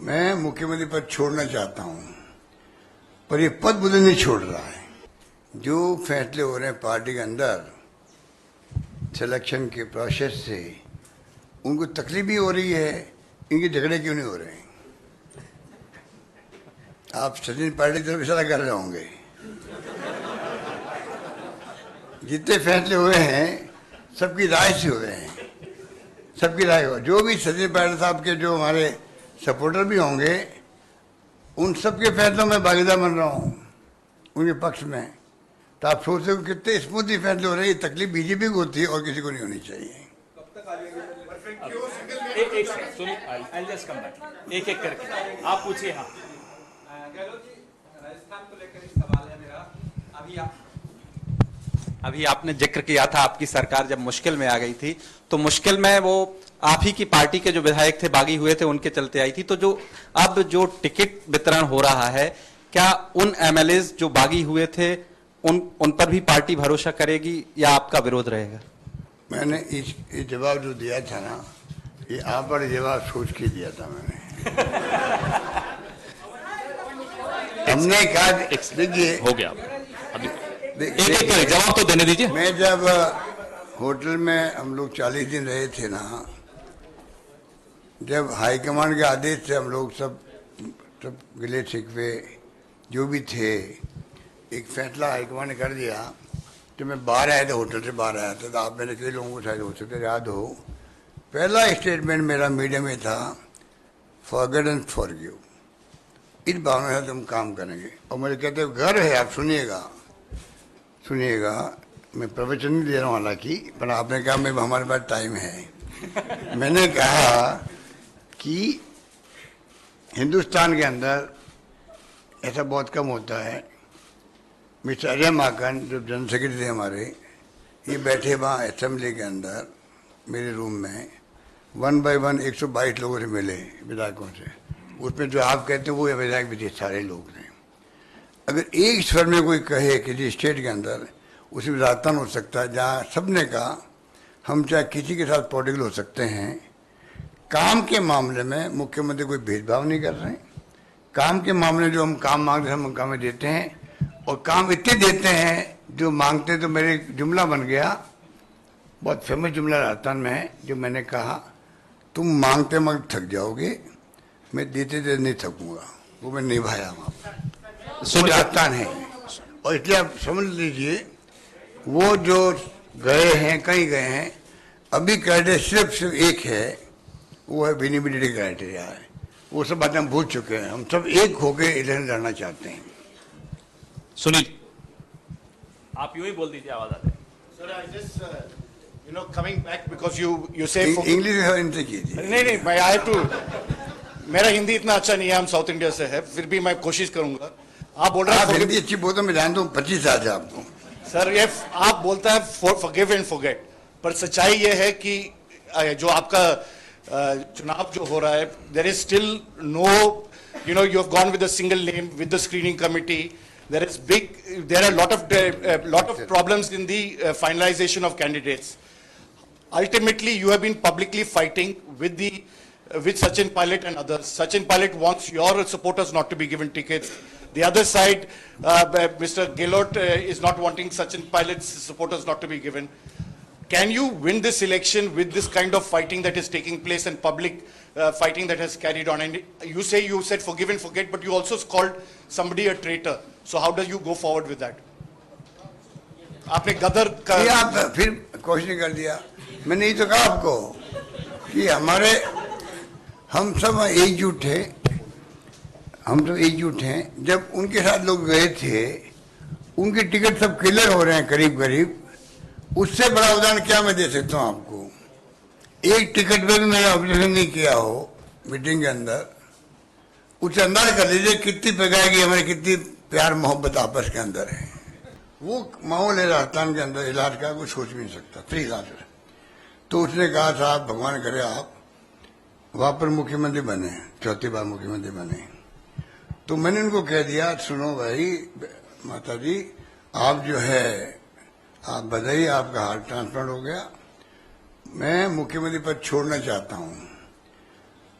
मैं मुख्यमंत्री पद छोड़ना चाहता हूं, पर ये पद मुझे नहीं छोड़ रहा है। जो फैसले हो रहे हैं पार्टी के अंदर सिलेक्शन के प्रोसेस से, उनको तकलीफ भी हो रही है, इनके झगड़े क्यों नहीं हो रहे हैं? आप सचिन पायलट की तरफ इशारा कर रहे होंगे। जितने फैसले हुए हैं सबकी राय से हुए हैं, सबकी राय हो। जो भी सचिन पायलट साहब के जो हमारे सपोर्टर भी होंगे, उन सबके फैसलों में भागीदार बन रहा हूं, उनके पक्ष में। तो आप सोचते हो कितने स्मूथली फैसले हो रहे हैं। तकलीफ बीजेपी को होती है और किसी को नहीं होनी चाहिए। एक एक करके आप पूछिए। हाँ, राजस्थान को लेकर एक सवाल है मेरा। अभी आपने जिक्र किया था आपकी सरकार जब मुश्किल में आ गई थी, तो मुश्किल में वो आप ही की पार्टी के जो विधायक थे, बागी हुए थे, उनके चलते आई थी। तो जो अब जो टिकट वितरण हो रहा है, क्या उन एमएलएज जो बागी हुए थे उन पर भी पार्टी भरोसा करेगी या आपका विरोध रहेगा? मैंने इस जवाब जो दिया था ना, ये आप बड़े जवाब सोच के दिया था मैंने। हमने कहा, देखिए हो गया, अभी एक जवाब तो देने दीजिए। मैं जब होटल में हम लोग 40 दिन रहे थे ना, जब हाईकमान के आदेश से हम लोग सब गिले शिकवे जो भी थे, एक फैसला हाईकमान ने कर दिया। तो मैं बाहर आया था, होटल से बाहर आया था, तो आप मैंने कई लोगों को शायद हो सकता है याद हो, पहला स्टेटमेंट मेरा मीडिया में था, फॉरगेट एंड फॉरगिव। इस भावना से हम काम करेंगे। और मुझे कहते घर है, आप सुनिएगा, मैं प्रवचन नहीं दे रहा हूँ हालांकि, पर आपने कहा मैं हमारे पास टाइम है। मैंने कहा कि हिंदुस्तान के अंदर ऐसा बहुत कम होता है। मिस्टर अजय माकन जो जनरल सेक्रेटरी थे हमारे, ये बैठे वहाँ असेंबली के अंदर मेरे रूम में 1 by 1 122 लोगों से मिले, विधायकों से। उसमें जो आप कहते हैं वो विधायक भी थे, सारे लोग थे। अगर एक स्वर में कोई कहे किसी स्टेट के अंदर, उसमें राजस्थान हो सकता है जहाँ सबने कहा हम चाहे किसी के साथ पॉलिटिकल हो सकते हैं। काम के मामले में मुख्यमंत्री कोई भेदभाव नहीं कर रहे हैं। काम के मामले जो हम काम मांगते हैं हम काम देते हैं, और काम इतने देते हैं जो मांगते हैं। तो मेरे जुमला बन गया, बहुत फेमस जुमला राजस्थान में है, जो मैंने कहा, तुम मांगते मांगते थक जाओगे, मैं देते देते नहीं थकूंगा। वो मैं निभाया वहाँ पर। राजस्थान है, और इसलिए आप समझ लीजिए, वो जो गए हैं, कहीं गए हैं, अभी क्राइटेरिया सिर्फ एक है, वो है विनिबिलिटी क्राइटेरिया है। वो सब बातें हम भूल चुके हैं। हम सब एक होकर इलेक्शन लड़ना चाहते हैं। सुनील, आप यूं ही बोल दीजिए, आवाज आती है। Sir, I just, coming back because you say English इनसे कीजिए। नहीं, मैं I have to, मेरा हिंदी इतना अच्छा नहीं है, हम साउथ इंडिया से है, फिर भी मैं कोशिश करूंगा। आप बोल रहे हैं हिंदी अच्छी बोलते, मैं जानता हूँ 25 साल से आपको। सर, ये आप बोलते हैं forgive and forget, पर सच्चाई ये है कि जो आपका चुनाव जो हो रहा है, there is still no, you have gone with a single name with the screening committee. There are a lot of problems in the finalization of candidates. Ultimately, you have been publicly fighting with Sachin Pilot and others. Sachin Pilot wants your supporters not to be given tickets. The other side, Mr. Gehlot is not wanting Sachin Pilot's supporters not to be given. Can you win this election with this kind of fighting that is taking place and public fighting that has carried on? And you said forgive and forget, but you also called somebody a traitor. So how do you go forward with that? आपने गदर का आप फिर question कर दिया। मैंने ये तो कहा आपको कि हम सब एकजुट थे, जब उनके साथ लोग गए थे, उनके टिकट सब क्लियर हो रहे हैं करीब करीब। उससे बड़ा उदाहरण क्या मैं दे सकता हूँ आपको? एक टिकट में भी मैंने ऑब्जर्वेशन नहीं किया हो मीटिंग के अंदर, उससे अंदाज कर लीजिए कितनी प्रकार की हमारी कितनी प्यार मोहब्बत आपस के अंदर है। वो माहौल है राजस्थान के अंदर, इलाज का कोई सोच भी नहीं सकता, फ्री इलाज है। तो उसने कहा साहब भगवान करे आप वहां पर मुख्यमंत्री बने, 4थी बार मुख्यमंत्री बने। तो मैंने उनको कह दिया, सुनो भाई माता जी, आप जो है आप बधाई, आपका हार्ट ट्रांसप्लांट हो गया। मैं मुख्यमंत्री पद छोड़ना चाहता हूं,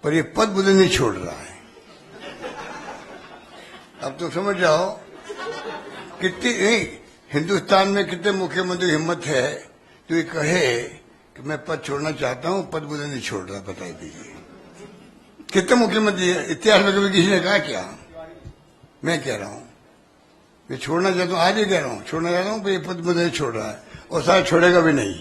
पर ये पद मुझे नहीं छोड़ रहा है। अब तुम समझ जाओ कितनी नहीं, हिंदुस्तान में कितने मुख्यमंत्री हिम्मत है जो ये कहे कि मैं पद छोड़ना चाहता हूं, पद मुझे नहीं छोड़ रहा, बता दीजिए कितने मुख्यमंत्री है? इतिहास में कभी किसी ने कहा क्या? मैं कह रहा हूं, मैं छोड़ना चाहता हूं, आज ही कह रहा हूं, छोड़ना चाहता हूं, ये पद मुझे नहीं छोड़ रहा है, और सारा छोड़ेगा भी नहीं।